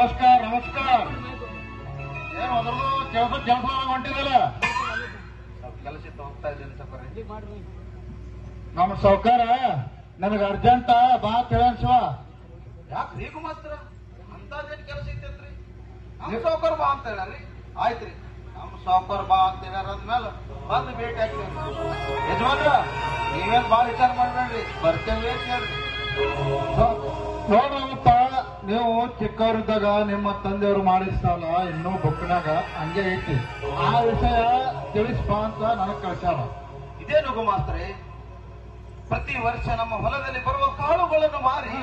ನಮಸ್ಕಾರ ನಮಸ್ಕಾರ. ಏನು ಅದ್ರದ್ದು ಕೆಲಸ ಹೊಂಟಿದಲ್ಲ? ಕೆಲಸ ಇತ್ತು, ಹೋಗ್ತಾ ಇದ್ದೀನಿ ಸೌಕರ್ಯ. ನಮ್ಮ ಸೌಕಾರ ನನಗೆ ಅರ್ಜೆಂಟ್ ಬಾ ತಿಳಿಸ್ವ. ಯಾಕ್ರಿ ಗುಮಾಸ್ತರ ಅಂತೇನ್ ಕೆಲಸ ಇತ್ತಂತ್ರಿ? ನಮ್ಮ ಸೌಕರ್ ಬಾ ಅಂತ ಹೇಳಿ ಆಯ್ತ್ರಿ. ನಮ್ಮ ಸೌಕರ್ ಬಾ ಅಂತ ಹೇಳಾದ್ಮೇಲೆ ಬಂದು ಭೇಟಿ ಆಗ್ತೇವೆ. ಯಜಮಾನ್ರ ನೀವೇನ್ ಬಾಳ ವಿಚಾರ ಮಾಡ್ಬೇಡ್ರಿ, ಬರ್ತೇವೆ ಅಂತ ಹೇಳ್ರಿ. ನೋಡ್ರಪ್ಪ, ನೀವು ಚಿಕ್ಕವರಿದ್ದಾಗ ನಿಮ್ಮ ತಂದೆಯವರು ಮಾಡಿಸ್ತಾವಲ್ಲ ಇನ್ನೂ ಬುಕ್ನಾಗ ಹಂಗೆ ಐತಿ. ಆ ವಿಷಯ ತಿಳಿಸ್ಬಾ ಅಂತ ನನಗ್ ಕಳ್ಸ್ಯಾರ. ಇದೇನು ಗುಮಾಸ್ತ್ರೆ, ಪ್ರತಿ ವರ್ಷ ನಮ್ಮ ಹೊಲದಲ್ಲಿ ಬರುವ ಕಾಳುಗಳನ್ನು ಮಾರಿ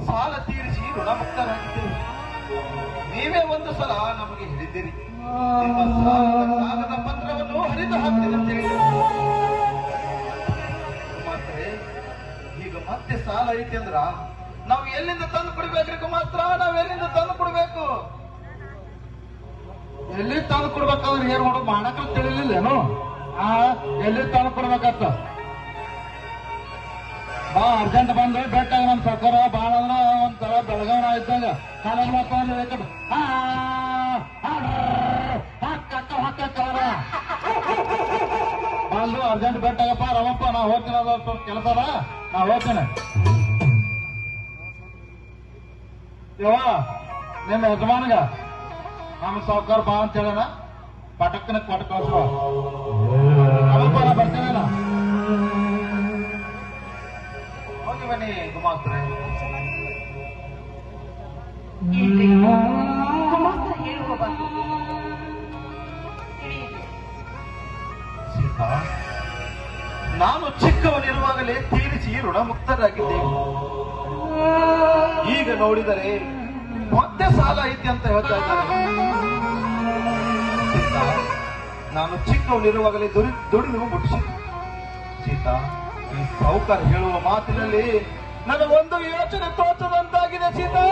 ಸಾಲ ತೀರಿಸಿ ಋಣಮುಕ್ತರಾಗಿದ್ದೇವೆ. ನೀವೇ ಒಂದು ಸಲ ನಮಗೆ ಹೇಳಿದ್ದೀರಿ, ನಿಮ್ಮ ಸಾಲದ ಕಾಗದ ಪತ್ರವನ್ನು ಹರಿದು ಹಾಕ್ತೀನಿ ಅಂತ ಹೇಳಿ. ಗುಮಾಸ್ತ್ರೆ, ಈಗ ಮತ್ತೆ ಸಾಲ ಐತಿ ಅಂದ್ರ ನಾವು ಎಲ್ಲಿಂದ ತಂದು ಕೊಡ್ಬೇಕ್ರಿ ಗುಮಾಸ್ತ್ರ? ನಾವ್ ಎಲ್ಲಿಂದ ತಂದು ಕೊಡ್ಬೇಕು? ಎಲ್ಲಿ ತಂದು ಕೊಡ್ಬೇಕಂದ್ರೆ ಏನ್ ಮಾಡೋದು ಮಾಡಕ ತಿಳಿಲಿಲ್ಲೇನು? ಎಲ್ಲಿ ತಂದು ಕೊಡ್ಬೇಕತ್ತ ಬಾ, ಅರ್ಜೆಂಟ್ ಬಂದ್ರೆ ಬೆಟ್ಟಾಗ ನಮ್ ಸರ್ಕಾರ ಬಾಳ ಅಂದ್ರ ಒಂಥರ ಬೆಳಗಾವನ ಇದ್ದಂಗ ಕಾಲೇಜ್ ಮಕ್ಕಳು ಬಂದು ಅರ್ಜೆಂಟ್ ಬೆಟ್ಟಾಗಪ್ಪ ರಮಪ್ಪ, ನಾ ಹೋಗ್ತೀನಿ, ಅದ ಕೆಲಸ ಅದ, ನಾ ಹೋಗ್ತೇನೆ. ಯವ್ವ, ನಿಮ್ಮ ಯಜಮಾನ್ಗ ನಮ್ಮ ಸಾವುಕಾರ ಬಾ ಅಂತ ಹೇಳೋಣ, ಪಟಕ್ಕನ ಕೊಟ್ಟು ಕಳಿಸುವ. ಬರ್ತೇನೆ. ಹೋಗಿ ಬನ್ನಿ ಗುಮಾಸ್ತ್ರೆ. ಸೀತಾ, ನಾನು ಚಿಕ್ಕವನಿರುವಾಗಲೇ ತೀರಿಸಿ ಋಣಮುಕ್ತರಾಗಿದ್ದೇವೆ. ಈಗ ನೋಡಿದರೆ ಮತ್ತೆ ಸಾಲ ಐತಿ ಅಂತ ಹೇಳ್ತಾ ಇದ್ದಾರೆ. ಸೀತಾ, ನಾನು ಚಿಕ್ಕವನಿರುವಾಗಲೇ ದುಡಿದು ಮುಟ್ಟಿಸಿದ್ದೆ. ಸೀತಾ, ಈ ಸಾಹುಕಾರ ಹೇಳುವ ಮಾತಿನಲ್ಲಿ ನನಗೊಂದು ಯೋಚನೆ ತೋಚದಂತಾಗಿದೆ. ಸೀತಾ,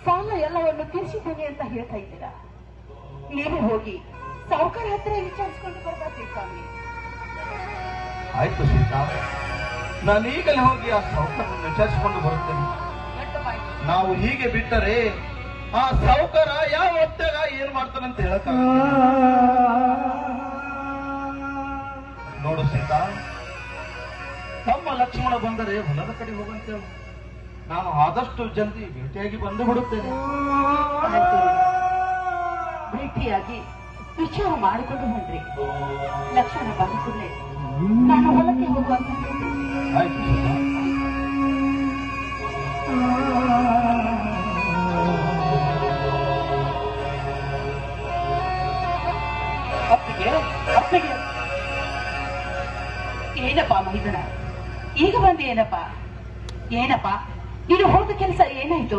ಸಾಲ ಎಲ್ಲವನ್ನು ತೀರಿಸಿದ್ದೇನೆ ಅಂತ ಹೇಳ್ತಾ ಇದ್ದೀರಾ? ನೀವು ಹೋಗಿ ಸಾಹುಕಾರ ಹತ್ರ ವಿಚಾರಿಸಿಕೊಂಡು ಬರ್ಬೇಕು ಸ್ವಾಮಿ. ಆಯ್ತು ಸೀತಾ, ನಾನು ಈಗಲೇ ಹೋಗಿ ಆ ಸಾಹುಕಾರನ್ನು ವಿಚಾರಿಸಿಕೊಂಡು ಬರುತ್ತೇನೆ. ನಾವು ಹೀಗೆ ಬಿಟ್ಟರೆ ಆ ಸಾಹುಕಾರ ಯಾವ ಹೊತ್ತಾಗ ಏನ್ ಮಾಡ್ತಾನಂತ ಹೇಳಕ್ಕ ನೋಡು ಸೀತಾ, ತಮ್ಮ ಲಕ್ಷ್ಮಣ ಬಂದರೆ ಹೊಲದ ಕಡೆ ಹೋಗಂತೇಳು. ನಾನು ಆದಷ್ಟು ಜಲ್ದಿ ಭೇಟಿಯಾಗಿ ಬಂದು ಬಿಡುತ್ತೇನೆ. ಭೇಟಿಯಾಗಿ ವಿಚಾರ ಮಾಡಿಕೊಂಡು ಬಂದ್ರಿ. ಲಕ್ಷಣ ಬಂದ ಕೂಡಲೇ ನಾನು ಹೊಲಕ್ಕೆ ಹೋಗುವಂತ. ಆಯ್ತು ಸೀತಾ. ಅಪ್ಪಗೆ ಏನಪ್ಪಾ ಮೈದನ, ಈಗ ಬಂದು ಏನಪ್ಪ ನೀನು ಹೋದ ಕೆಲಸ ಏನಾಯ್ತು?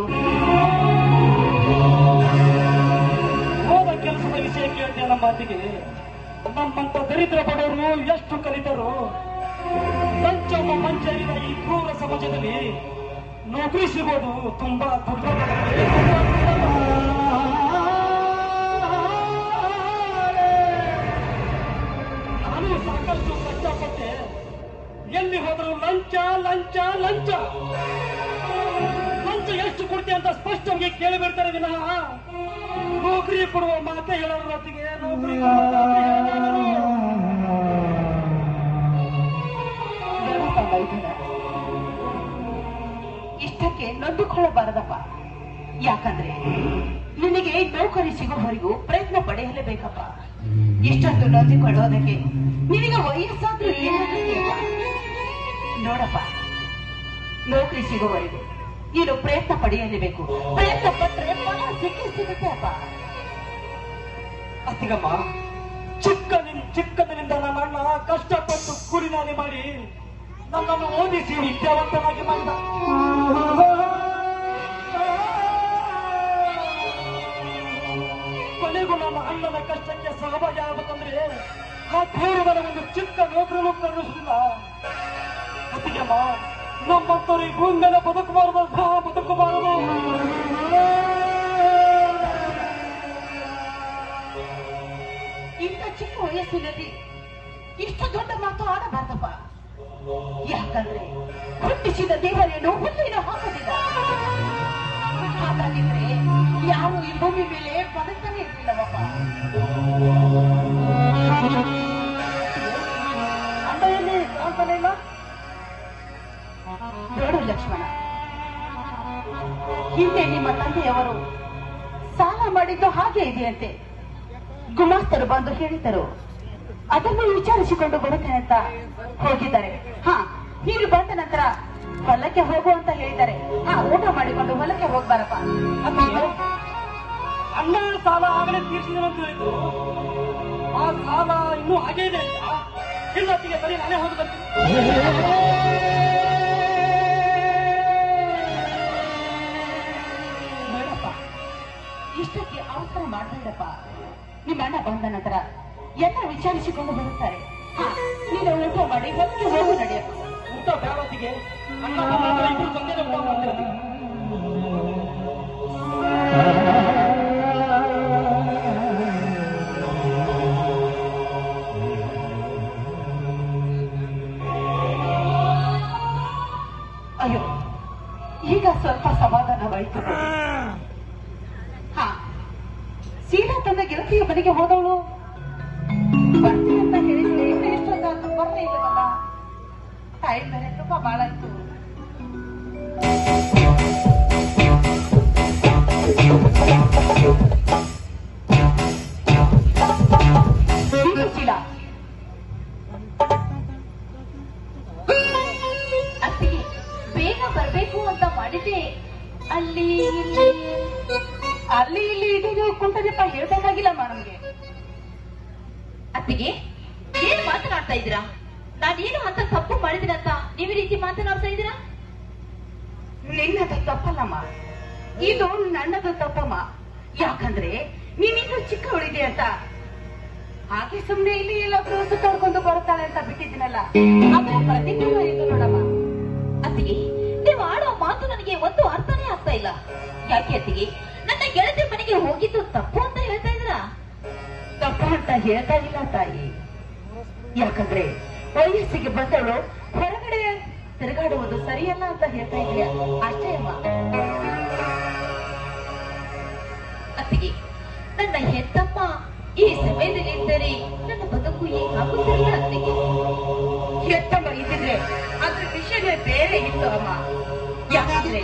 ಹೋದ ಕೆಲಸದ ವಿಷಯ ಕೇಳ್ತೀಯ ನಮ್ಮ ಮಾತಿಗೆ. ನಮ್ಮಂತ ದರಿದ್ರ ಬಡವರು ಎಷ್ಟು ಕಲಿತರು ಲಂಚಮ್ಮ ಮಂಚರಿದ ಈ ಕ್ರೂರ ಸಮಾಜದಲ್ಲಿ ನೌಕರಿ ಸಿಗೋದು ತುಂಬಾ ದುರ್ಲಭ. ನಾನು ಸಾಕಷ್ಟು ಕಷ್ಟಪಟ್ಟೆ. ಎಲ್ಲಿ ಹೋದರೂ ಲಂಚ ಲಂಚ ಲಂಚ ಲಂಚ ಎಷ್ಟು ಕೊಡ್ತೀಯ ಅಂತ ಸ್ಪಷ್ಟವಾಗಿ ಕೇಳಿಬಿಡ್ತಾರೆ ವಿನಃ ನೌಕರಿ ಕೊಡುವ ಮಾತೆ ಹೇಳೋರ ಹೊತ್ತಿಗೆ ನೌಕರಿ ಇಷ್ಟಕ್ಕೆ ನೊಂದುಕೊಳ್ಳಬಾರದಪ್ಪ. ಯಾಕಂದ್ರೆ ನಿನಗೆ ನೌಕರಿ ಸಿಗೋವರೆಗೂ ಪ್ರಯತ್ನ ಪಡೆಯಲೇಬೇಕಪ್ಪ. ಇಷ್ಟೊಂದು ನೊಂದಿಕೊಳ್ಳೋದಕ್ಕೆ ನಿನಗೆ ವಯಸ್ಸಾದ್ರೂ ಏನಾಗುತ್ತೆ? ನೋಡಪ್ಪ, ನೌಕರಿ ಸಿಗೋವರೆಗೂ ನೀನು ಪ್ರಯತ್ನ ಪಡೆಯಲೇಬೇಕು. ಪ್ರಯತ್ನ ಪಟ್ಟರೆ ಫಲ ಸಿಗುತ್ತೆ ಅಪ್ಪ. ಅತ್ತಿಗಮ್ಮ, ಚಿಕ್ಕಂದಿನಿಂದ ನನ್ನ ಅಣ್ಣ ಕಷ್ಟಪಟ್ಟು ಕೂಲಿನಾಲಿ ಮಾಡಿ ನನ್ನನ್ನು ಓದಿಸಿ ವಿದ್ಯಾವಂತನಾಗಿ ಮಾಡಿದ. ಕೊನೆಗೂ ನನ್ನ ಅಣ್ಣನ ಕಷ್ಟಕ್ಕೆ ಸಹಭಾಗಿ ಆಗಬೇಕಂದ್ರೆ ಆ ದೇವರು ನನಗೊಂದು ಚಿಕ್ಕ ನೌಕರನ್ನು ಕರುಣಿಸುವುದಿಲ್ಲ. ಅತ್ತಿಗಮ್ಮ, ನಮ್ಮಂತವ್ರು ಈ ಭೂಮಿ ಮೇಲೆ ಬದುಕಬಾರದು. ಇಂಥ ಚಿಕ್ಕ ವಯಸ್ಸಿನಲ್ಲಿ ಇಷ್ಟು ದೊಡ್ಡ ಮಾತು ಆಡಬಾರ್ದಪ್ಪ. ಯಾಕಂದ್ರೆ ಹುಟ್ಟಿಸಿದ ದೇವರೇನು ಹುಲ್ಲಿನ ಹಾಕೋದಿಲ್ಲ. ಹಾಗಾಗಿದ್ರೆ ಯಾರು ಈ ಭೂಮಿ ಮೇಲೆ ಬದುಕನೇ ಇರ್ಲಿಲ್ಲವಪ್ಪ. ಅಂಡೆಯಲ್ಲಿ ಕಾಣ್ತಾನೆ ಇಲ್ಲ. ನೋಡು ಲಕ್ಷ್ಮಣ, ಹಿಂದೆ ನಿಮ್ಮ ತಂದೆಯವರು ಸಾಲ ಮಾಡಿದ್ದು ಹಾಗೆ ಇದೆಯಂತೆ. ಗುಮಾಸ್ತರು ಬಂದು ಹೇಳಿದರು, ಅದನ್ನು ವಿಚಾರಿಸಿಕೊಂಡು ಬರುತ್ತೇನೆ ಅಂತ ಹೋಗಿದ್ದಾರೆ. ನೀನು ಬಂದ ನಂತರ ಹೊಲಕ್ಕೆ ಹೋಗು ಅಂತ ಹೇಳಿದ್ದಾರೆ. ಊಟ ಮಾಡಿಕೊಂಡು ಹೊಲಕ್ಕೆ ಹೋಗ್ಬಾರಪ್ಪ. ಅಣ್ಣ ಸಾಲ ಆಗಲೇ ತೀರ್ಸಿದ್ರು ಅಂತ ಹೇಳಿದ್ರು. ಆ ಸಾಲ ಇನ್ನೂ ಹಾಗೇ ಇದೆ ಅಂತ ಇಲ್ಲತ್ತಿಗೆ ಬರೀ ನಾನೇ ಹೋಗಿ ಬರ್ತೀನಿ. ನೋಡಪ್ಪ, ಇಷ್ಟಕ್ಕೆ ಅವಸರ ಮಾಡಬೇಡಪ್ಪ. ನಿಮ್ಮ ಅಣ್ಣ ಬಂದ ನಂತರ ಎಲ್ಲ ವಿಚಾರಿಸಿಕೊಂಡು ಬರುತ್ತಾರೆ. ನೀನು ಊಟ ಮಾಡಿ ಹೊಲಕ್ಕೆ ಹೋಗು ನಡೆಯಪ್ಪ. ಊಟ ಬೇಡತ್ತಿಗೆ ಅಣ್ಣ ಇಬ್ಬರು ತಂದೆ ಊಟ ಮಾಡ್ತಿರ್ತೀವಿ. ಅಯ್ಯೋ, ಈಗ ಸ್ವಲ್ಪ ಸಮಾಧಾನವಾಯಿತು. ಸೀದಾ ತನ್ನ ಗೆಳತಿಯ ಮನೆಗೆ ಹೋದವಳು ಬರ್ತೀನಿ ಅಂತ ಹೇಳಿದ್ರೆ ಇನ್ನು ಎಷ್ಟೊಂದು ಬರಲೇ ಇಲ್ಲವಲ್ಲ. ಟೈಮ್ ಬೇರೆ ತುಂಬಾ ಬಾಳ ಇತ್ತು. ಅತ್ತಿಗೆ ಬೇಗ ಬರ್ಬೇಕು ಅಂತ ಮಾಡಿದ್ದೆ. ಅಲ್ಲಿ ಅಲ್ಲಿ ಇಲ್ಲಿ ಇದು ಕುಂಟದಪ್ಪ ಹೇಳ್ಬೇಕಾಗಿಲ್ಲಮ್ಮ ನಮ್ಗೆ. ಅತ್ತಿಗೆ ಏನ್ ಮಾತನಾಡ್ತಾ ಇದ್ದೀರಾ? ನಾನೇನು ಅಂತ ತಪ್ಪು ಮಾಡಿದಿನ ಅಂತ ನೀವು ಈ ರೀತಿ ಮಾತನಾಡ್ತಾ ಇದ್ದೀರಾ? ನಿನ್ನದು ತಪ್ಪಲ್ಲಮ್ಮ, ಇದು ನನ್ನದು ತಪ್ಪಮ್ಮ. ಯಾಕಂದ್ರೆ ನೀನಿನ್ನು ಚಿಕ್ಕವಳಿದೆ ಅಂತ ಹಾಗೆ ಸುಮ್ನೆ ಇಲ್ಲಿ ಎಲ್ಲಾದ್ರೂ ಸುತ್ತಾಡ್ಕೊಂಡು ಬರುತ್ತಾಳೆ ಅಂತ ಬಿಟ್ಟಿದ್ದೀನಲ್ಲ, ಅದರ ಪ್ರತಿಕ್ರಿಯೆ ಇದು ನೋಡಮ್ಮ. ಅತ್ತಿಗೆ ನೀವು ಆಡೋ ಮಾತು ನನಗೆ ಒಂದು ಅರ್ಥನೇ ಆಗ್ತಾ ಇಲ್ಲ. ಯಾಕೆ ಅತ್ತಿಗೆ ನನ್ನ ಗೆಳತಿ ಮನೆಗೆ ಹೋಗಿದ್ದು ತಪ್ಪು ಅಂತ ಹೇಳ್ತಾ ಇದ್ದೀರಾ? ತಪ್ಪು ಅಂತ ಹೇಳ್ತಾ ಇಲ್ಲ ತಾಯಿ. ಯಾಕಂದ್ರೆ ವಯಸ್ಸಿಗೆ ಬಂದವಳು ಹೊರಗಡೆ ತಿರುಗಾಡುವುದು ಸರಿಯಲ್ಲ ಅಂತ ಹೇಳ್ತಾ ಇದೆಯಾ ಅಷ್ಟೇ ಅಮ್ಮ. ಅತ್ತಿಗೆ ನನ್ನ ಹೆತ್ತಮ್ಮ ಈ ಸಮಯದಲ್ಲಿ ಇದ್ದರೆ ನನ್ನ ಬದುಕು ಹೇಗಾಗುತ್ತಿಲ್ಲ ಅತ್ತಿಗೆ. ಹೆತ್ತಮ್ಮ ಇದ್ದಿದ್ರೆ ಅದ್ರ ವಿಷಯವೇ ಬೇರೆ ಇತ್ತು ಅಮ್ಮ. ಯಾಕಂದ್ರೆ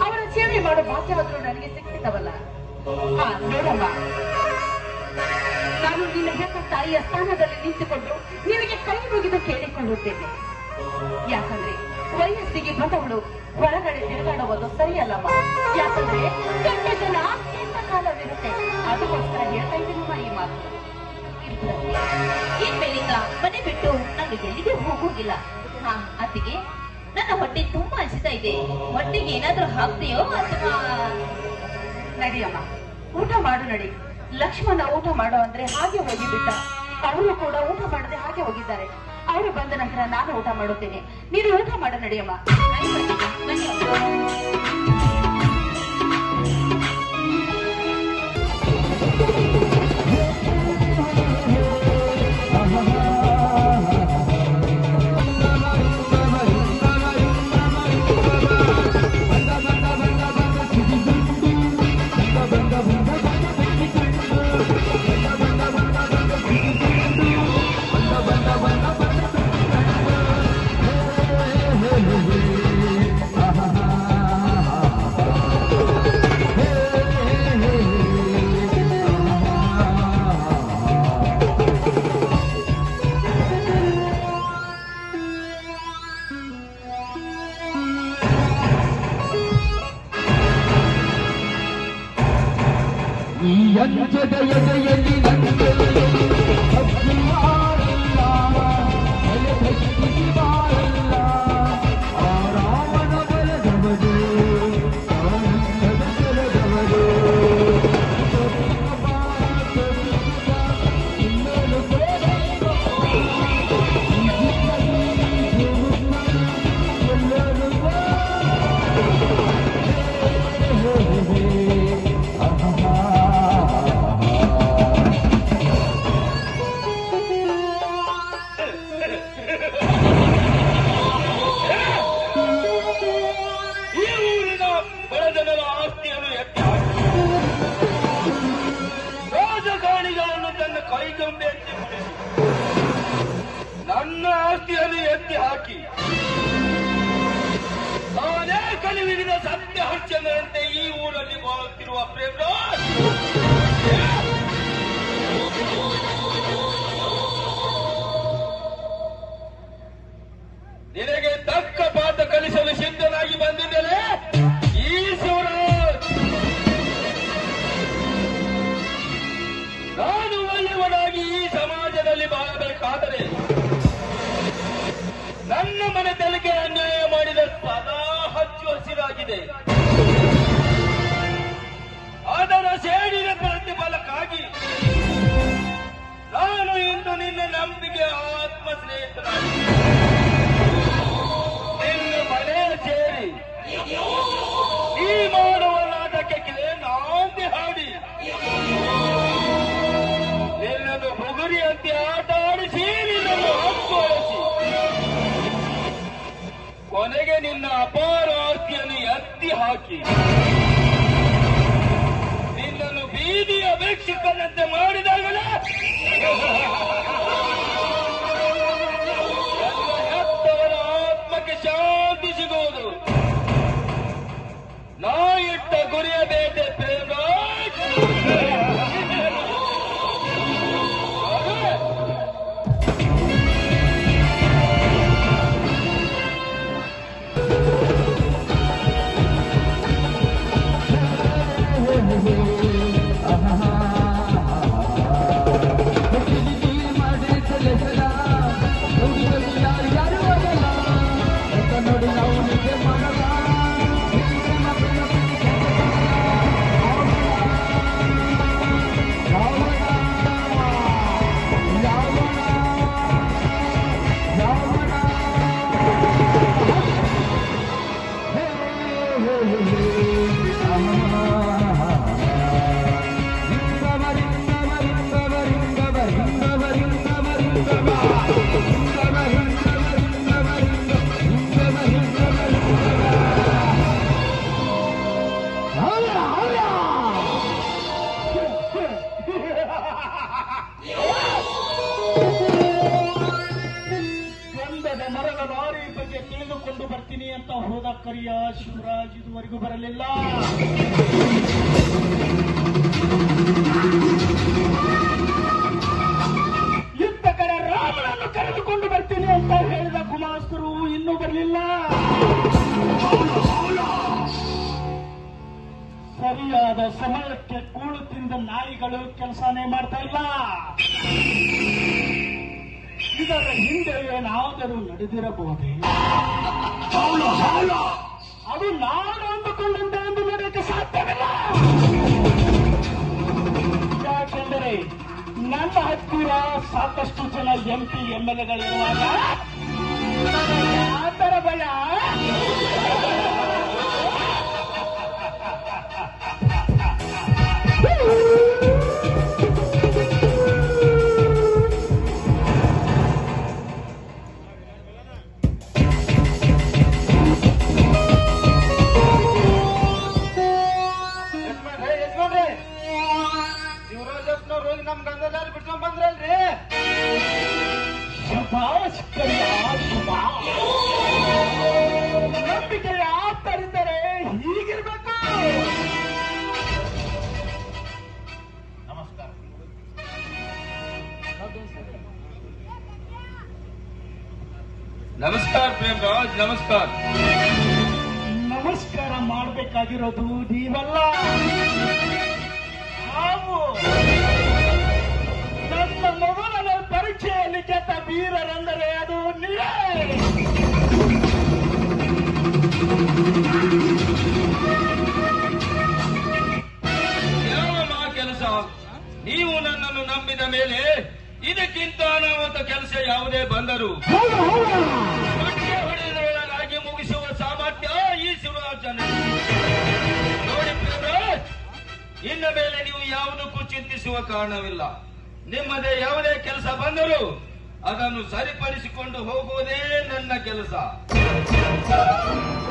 ಅವರ ಸೇವೆ ಮಾಡೋ ಭಾಗ್ಯವಾದ್ರೂ ನನಗೆ ಸಿಕ್ಕಿತವಲ್ಲ. ನೋಡಮ್ಮ, ನಾನು ನಿನ್ನ ಹೆತ್ತ ತಾಯಿಯ ಸ್ಥಾನದಲ್ಲಿ ನಿಂತುಕೊಂಡು ನಿನಗೆ ಕೈ ಮುಗಿದು ಕೇಳಿಕೊಳ್ಳುತ್ತೇನೆ. ಯಾಕಂದ್ರೆ ವಯಸ್ಸಿಗೆ ಬಂದವಳು ಹೊರಗಡೆ ತಿರುಗಾಡುವುದು ಸರಿಯಲ್ಲಮ್ಮ. ಯಾಕಂದ್ರೆ ಕೆಟ್ಟ ಜನ ಕೆಟ್ಟ ಕಾಲವಿರುತ್ತೆ. ಅದಕ್ಕೋಸ್ಕರ ಹೇಳ್ತಾ ಇದ್ದೀನಮ್ಮ ಈ ಮಾತು. ಇನ್ಮೇಲಿಂದ ಮನೆ ಬಿಟ್ಟು ನಾನು ಎಲ್ಲಿಗೆ ಹೋಗೋದಿಲ್ಲ. ಅತ್ತಿಗೆ ನನ್ನ ಹೊಟ್ಟೆ ತುಂಬಾ ಹಸಿತಾ ಇದೆ. ಹೊಟ್ಟೆಗೆ ಏನಾದ್ರೂ ಹಾಕ್ತೀಯೋ ಅಥವಾ? ನಡಿಯಮ್ಮ, ಊಟ ಮಾಡು ನಡಿ. ಲಕ್ಷ್ಮಣ ಊಟ ಮಾಡು ಅಂದ್ರೆ ಹಾಗೆ ಹೋಗಿಬಿಟ್ಟ. ಅವರು ಕೂಡ ಊಟ ಮಾಡದೆ ಹಾಗೆ ಹೋಗಿದ್ದಾರೆ. ಅವರು ಬಂದ ನಂತರ ನಾನು ಊಟ ಮಾಡುತ್ತೇನೆ. ನೀನು ಊಟ ಮಾಡು ನಡಿಯಮ್ಮ. ಕೈಗೊಂಬೆ ಎತ್ತಿ ಕುಡಿಸಿ ನನ್ನ ಆಸ್ತಿಯನ್ನು ಎತ್ತಿ ಹಾಕಿ ನಾನೇ ಕಲಿವಿಗಿದ ಸತ್ಯ ಹರಿಶ್ಚಂದ್ರನಂತೆ ಈ ಊರಲ್ಲಿ ಬಾಳುತ್ತಿರುವ ಪ್ರೇಮರಾಜ್ ನಿನಗೆ ತಕ್ಕ ಪಾಠ ಕಲಿಸಲು ಸಿದ್ಧನಾಗಿ ಬಂದಿದ್ದೇನೆ ಈ ಶಿವರಾಜ್. ನಾನು ಒಳ್ಳೆಯವನಾಗಿ ಈ ಸಮಾಜದಲ್ಲಿ ಬಾಳಬೇಕಾದರೆ ನನ್ನ ಮನೆತನಕ್ಕೆ ಅನ್ಯಾಯ ಮಾಡಿದ ಸದಾ ಹಚ್ಚು ಹಸಿರಾಗಿದೆ. ಅದರ ಸೇಡಿನ ಪ್ರತಿಫಲಕ್ಕಾಗಿ ನಾನು ಇಂದು ನಿನ್ನ ನಂಬಿಕೆ ಆತ್ಮ ಸ್ನೇಹಿತನಾಗಿ ನಿನ್ನ ಮನೆ ಸೇರಿ ಈ ಮಾಡುವ ನಾಟಕಕ್ಕೆ ನಾಂದಿ ಹಾಡಿ ನಿನ್ನನ್ನು ಬುಗುರಿಯಂತೆ ಆಟ ಆಡಿಸಿ ನಿನ್ನನ್ನು ಹತ್ತುವಳಿಸಿ ಕೊನೆಗೆ ನಿನ್ನ ಅಪಾರ ಆಸ್ತಿಯನ್ನು ಎತ್ತಿ ಹಾಕಿ ನಿನ್ನನ್ನು ಬೀದಿಯ ಭಿಕ್ಷುಕನಂತೆ ಮಾಡಿದಾಗಲೇ ಹೆತ್ತವರ ಆತ್ಮಕ್ಕೆ ಶಾಂತಿ ಸಿಗುವುದು. ನಾ ಇಟ್ಟ ಗುರಿಯ ಬೇಟೆ ಪ್ರೇಮರಾಜ್. ಮರದ ಲಾರಿ ಬಗ್ಗೆ ತಿಳಿದುಕೊಂಡು ಬರ್ತೀನಿ ಅಂತ ಹೋದ ಕರಿಯ ಶಿವರಾಜ್ ಇದುವರೆಗೂ ಬರಲಿಲ್ಲ. ಯುದ್ಧ ಕಡೆ ರಾಮನನ್ನು ಕರೆದುಕೊಂಡು ಬರ್ತೀನಿ ಅಂತ ಹೇಳಿದ ಗುಮಾಸ್ತರು ಇನ್ನೂ ಬರಲಿಲ್ಲ. ಸರಿಯಾದ ಸಮಯಕ್ಕೆ ಕೂಳು ತಿಂದ ನಾಯಿಗಳು ಕೆಲಸನೇ ಮಾಡ್ತಾ ಇಲ್ಲ. ಇದರ ಹಿಂದೆ ಏನಾದರೂ ನಡೆದಿರಬಹುದೇ? ಅದು ನಾನು ಅಂದುಕೊಂಡಂತೆ ಎಂದು ನಡೆಯಕ್ಕೆ ಸಾಧ್ಯವಿಲ್ಲ. ಯಾಕೆಂದರೆ ನನ್ನ ಹತ್ತಿರ ಸಾಕಷ್ಟು ಜನ MP MLAಗಳಿರುವಾಗ ಯಾತರ ಭಯ? ನಮ್ ಗಂಧದಲ್ಲಿ ಬಿಡ್ಕೊಂಡ್ ಬಂದ್ರಲ್ರಿ. ಶಭಾಷ್ ಕರಿಯ ಶಭಾಷ್. ನಂಬಿಕೆ ಯಾತರಿದ್ದರೆ ಹೀಗಿರ್ಬೇಕು. ನಮಸ್ಕಾರ. ನಮಸ್ಕಾರ ಪ್ರೇಮರಾಜ್, ನಮಸ್ಕಾರ. ನಮಸ್ಕಾರ ಮಾಡಬೇಕಾಗಿರೋದು ನೀವಲ್ಲ, ನಾವು. ನನ್ನ ಮೊದಲನ ಪರೀಕ್ಷೆಯಲ್ಲಿ ಗೆದ್ದ ವೀರರೆಂದರೆ ಅದು ನೀವೇ. ಯಾವ ಕೆಲಸ? ನೀವು ನನ್ನನ್ನು ನಂಬಿದ ಮೇಲೆ ಇದಕ್ಕಿಂತ ಅನಾಹುತ ಕೆಲಸ ಯಾವುದೇ ಬಂದರೂ ಹೊಡೆದೊಳಗಾಗಿ ಮುಗಿಸುವ ಸಾಮರ್ಥ್ಯ ಈ ಶಿವರಾಜನ. ನೋಡಿ ಪ್ರೇಮರಾಜ್, ಇನ್ನ ಮೇಲೆ ನೀವು ಯಾವುದಕ್ಕೂ ಚಿಂತಿಸುವ ಕಾರಣವಿಲ್ಲ. ನಿಮ್ಮದೇ ಯಾವುದೇ ಕೆಲಸ ಬಂದರೂ ಅದನ್ನು ಸರಿಪಡಿಸಿಕೊಂಡು ಹೋಗುವುದೇ ನನ್ನ ಕೆಲಸ.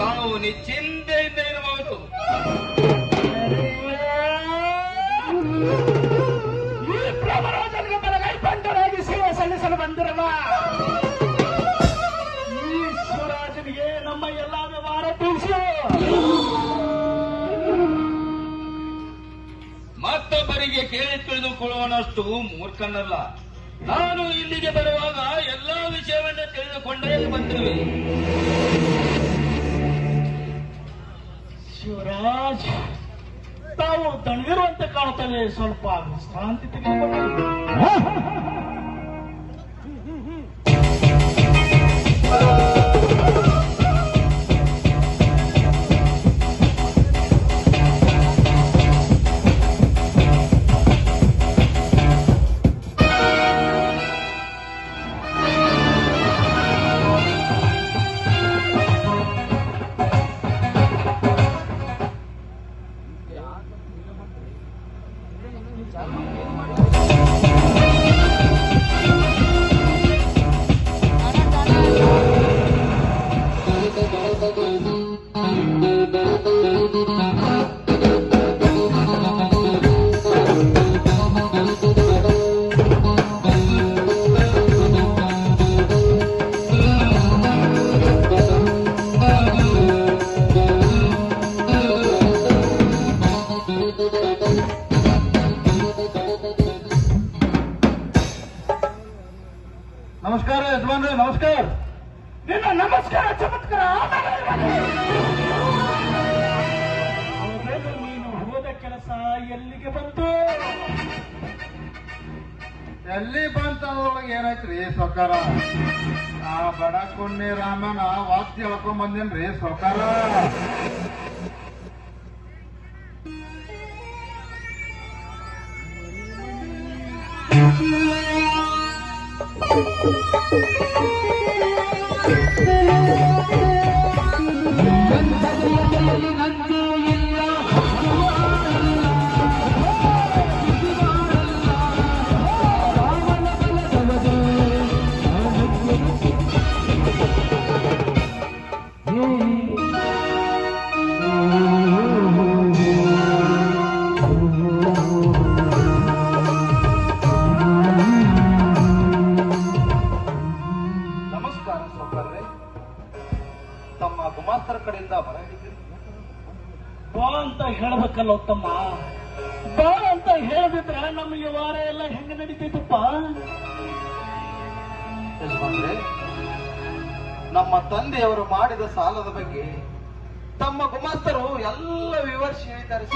ತಾವು ನಿಶ್ಚಿಂತೆಯಿಂದ ಇರಬಹುದು. ಈ ಪ್ರಮರಾಜನಿಗೆ ಅಂದಿರಲ್ಲ. ಈ ಶಿವರಾಜನಿಗೆ ನಮ್ಮ ಎಲ್ಲಾ ವ್ಯವಹಾರ ತಿಳಿಸಿ. ಮತ್ತೊಬ್ಬರಿಗೆ ಕೇಳಿ ತಿಳಿದುಕೊಳ್ಳುವನಷ್ಟು ಮೂರ್ಖನಲ್ಲ. ನಾನು ಇಲ್ಲಿಗೆ ಬರುವಾಗ ಎಲ್ಲಾ ವಿಷಯವನ್ನು ತಿಳಿದುಕೊಂಡೇ ಬಂದಿರುವೆ. ಶಿವರಾಜ್, ತಾವು ದಣಿದಿರುವಂತೆ ಕಾಣುತ್ತದೆ. ಸ್ವಲ್ಪ ವಿಶ್ರಾಂತಿ ತೆಗೆದುಕೊಂಡು. ನಮಸ್ಕಾರ ಯಜಮಾನ್ರೆ, ನಮಸ್ಕಾರ. ನಿನ್ನ ನಮಸ್ಕಾರ ಚಮತ್ಕಾರ. ನೀನು ಹೋದ ಕೆಲಸ ಎಲ್ಲಿಗೆ ಬಂತು? ಎಲ್ಲಿ ಬಂತ ಅದ್ರೊಳಗೆ ಏನಾಯ್ತ್ರಿ ಸೌಕಾರ? ಆ ಬಡ ಕುಣ್ಣಿ ರಾಮನ ವಾದ್ಯ ಹೇಳ್ಕೊಂಡ್ ಬಂದೇನ್ರಿ ಸೌಕಾರ. ನಮಸ್ಕಾರ ಸೌಕರ್ಯ. ತಮ್ಮ ಗುಮಾಸ್ತರ ಕಡೆಯಿಂದ ಬರಲಿದ್ದೀರಿ. ಬಾ ಅಂತ ಹೇಳಬೇಕಲ್ಲ ತಮ್ಮ. ಬಾ ಅಂತ ಹೇಳದಿದ್ರೆ ನಮ್ಮ ವ್ಯವಹಾರ ಎಲ್ಲ ಹೆಂಗ ನಡೀತೈತಪ್ಪ? ಯಜಮಾನ್ರೆ, ನಮ್ಮ ತಂದೆಯವರು ಮಾಡಿದ ಸಾಲದ ಬಗ್ಗೆ ತಮ್ಮ ಗುಮಾಸ್ತರು ಎಲ್ಲ ವಿವರಿಸಿ ಹೇಳಿದ್ದಾರೆ.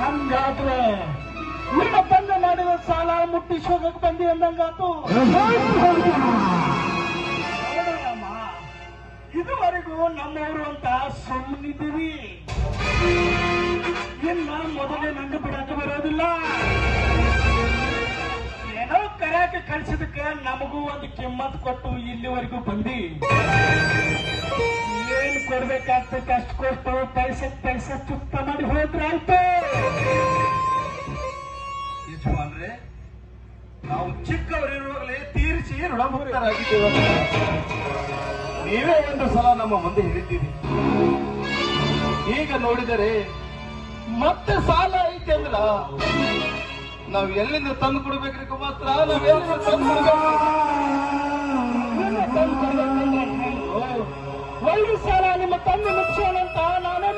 ಹಂಗಾದ್ರೆ ನಿಮ್ಮ ತಂದೆ ಮಾಡಿದ ಸಾಲ ಮುಟ್ಟಿಸೋದಕ್ಕೆ ಬಂದಿ ಅಂದಂಗಾತು. ನೋಡೋಣಮ್ಮ, ಇದುವರೆಗೂ ನಮ್ಮವರು ಅಂತ ಸುಮ್ಮನಿದ್ದೀವಿ. ಇನ್ನ ಮೊದಲೇ ನಂಗೆ ಬಿಡಕ್ಕೆ ಬರೋದಿಲ್ಲ. ಏನೋ ಕರೆಯಕ್ಕೆ ಕಳಿಸಿದಕ್ಕೆ ನಮಗೂ ಒಂದು ಕಿಮ್ಮತ್ ಕೊಟ್ಟು ಇಲ್ಲಿವರೆಗೂ ಬಂದಿ. ಏನ್ ಕೊಡ್ಬೇಕಾಗ್ತೈತೆ ಅಷ್ಟು ಕೊಟ್ಟು ಪೈಸೆ ಚುಕ್ತ ಮಾಡಿ ಹೋದ್ರಾಯ್ತು. ಯಜಮಾನ್ರೆ, ನಾವು ಚಿಕ್ಕವರಿರುವಾಗಲೇ ತೀರಿಸಿ ಋಣಮುಕ್ತರಾಗಿದ್ದೇವೆ. ನೀವೇ ಒಂದು ಸಲ ನಮ್ಮ ಮುಂದೆ ಹೇಳಿದ್ದೀರಿ. ಈಗ ನೋಡಿದರೆ ಮತ್ತೆ ಸಾಲ ಐತೆ ಅಂದ್ರ ನಾವು ಎಲ್ಲಿಂದ ತಂದು ಕೊಡ್ಬೇಕ್ರಿ ಕುಮಾಸ್ತ್ರ? ನಾವೆಲ್ಲಿಂದ ತಂದು ಒಳ್ಳೆ ಸಾಲ ನಿಮ್ಮ ತಂದೆ ಮುಗಿಸೋಣ ಅಂತ ನಾನೇ